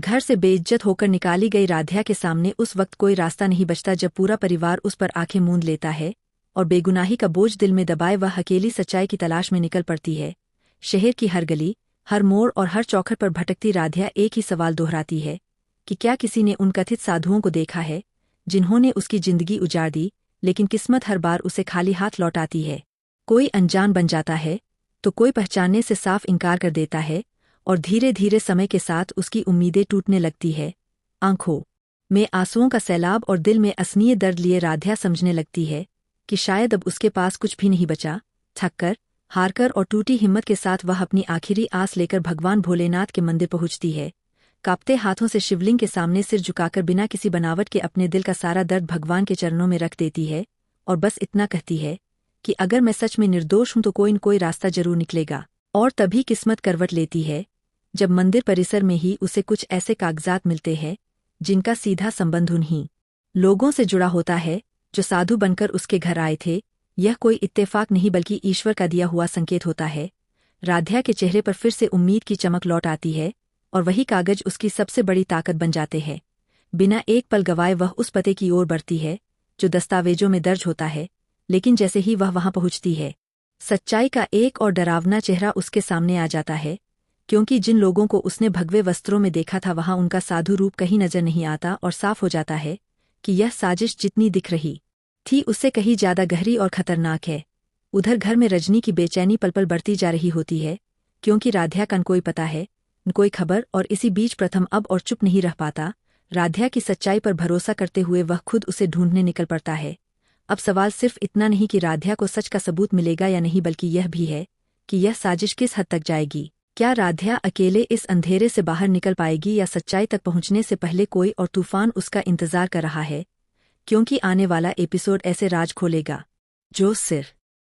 घर से बेइज्जत होकर निकाली गई राध्या के सामने उस वक्त कोई रास्ता नहीं बचता जब पूरा परिवार उस पर आंखें मूंद लेता है और बेगुनाही का बोझ दिल में दबाए वह अकेली सच्चाई की तलाश में निकल पड़ती है। शहर की हर गली, हर मोड़ और हर चौखट पर भटकती राध्या एक ही सवाल दोहराती है कि क्या किसी ने उन कथित साधुओं को देखा है जिन्होंने उसकी जिंदगी उजाड़ दी, लेकिन किस्मत हर बार उसे खाली हाथ लौटाती है। कोई अनजान बन जाता है तो कोई पहचानने से साफ इनकार कर देता है और धीरे धीरे समय के साथ उसकी उम्मीदें टूटने लगती है। आंखों में आंसुओं का सैलाब और दिल में असनीय दर्द लिए राध्या समझने लगती है कि शायद अब उसके पास कुछ भी नहीं बचा। थककर, हारकर और टूटी हिम्मत के साथ वह अपनी आखिरी आस लेकर भगवान भोलेनाथ के मंदिर पहुंचती है। कांपते हाथों से शिवलिंग के सामने सिर झुकाकर बिना किसी बनावट के अपने दिल का सारा दर्द भगवान के चरणों में रख देती है और बस इतना कहती है कि अगर मैं सच में निर्दोष हूं तो कोई न कोई रास्ता जरूर निकलेगा। और तभी किस्मत करवट लेती है जब मंदिर परिसर में ही उसे कुछ ऐसे कागजात मिलते हैं जिनका सीधा संबंध उन्हीं लोगों से जुड़ा होता है जो साधु बनकर उसके घर आए थे। यह कोई इत्तेफाक नहीं बल्कि ईश्वर का दिया हुआ संकेत होता है। राध्या के चेहरे पर फिर से उम्मीद की चमक लौट आती है और वही कागज उसकी सबसे बड़ी ताकत बन जाते हैं। बिना एक पल गवाए वह उस पते की ओर बढ़ती है जो दस्तावेजों में दर्ज होता है, लेकिन जैसे ही वह वहां पहुंचती है, सच्चाई का एक और डरावना चेहरा उसके सामने आ जाता है, क्योंकि जिन लोगों को उसने भगवे वस्त्रों में देखा था वहां उनका साधु रूप कहीं नजर नहीं आता और साफ हो जाता है कि यह साजिश जितनी दिख रही थी उससे कहीं ज्यादा गहरी और खतरनाक है। उधर घर में रजनी की बेचैनी पल पल बढ़ती जा रही होती है, क्योंकि राध्या का न कोई पता है न कोई खबर, और इसी बीच प्रथम अब और चुप नहीं रह पाता। राध्या की सच्चाई पर भरोसा करते हुए वह खुद उसे ढूंढने निकल पड़ता है। अब सवाल सिर्फ इतना नहीं कि राध्या को सच का सबूत मिलेगा या नहीं, बल्कि यह भी है कि यह साजिश किस हद तक जाएगी। क्या राध्या अकेले इस अंधेरे से बाहर निकल पाएगी या सच्चाई तक पहुंचने से पहले कोई और तूफान उसका इंतजार कर रहा है, क्योंकि आने वाला एपिसोड ऐसे राज खोलेगा जो सिर्फ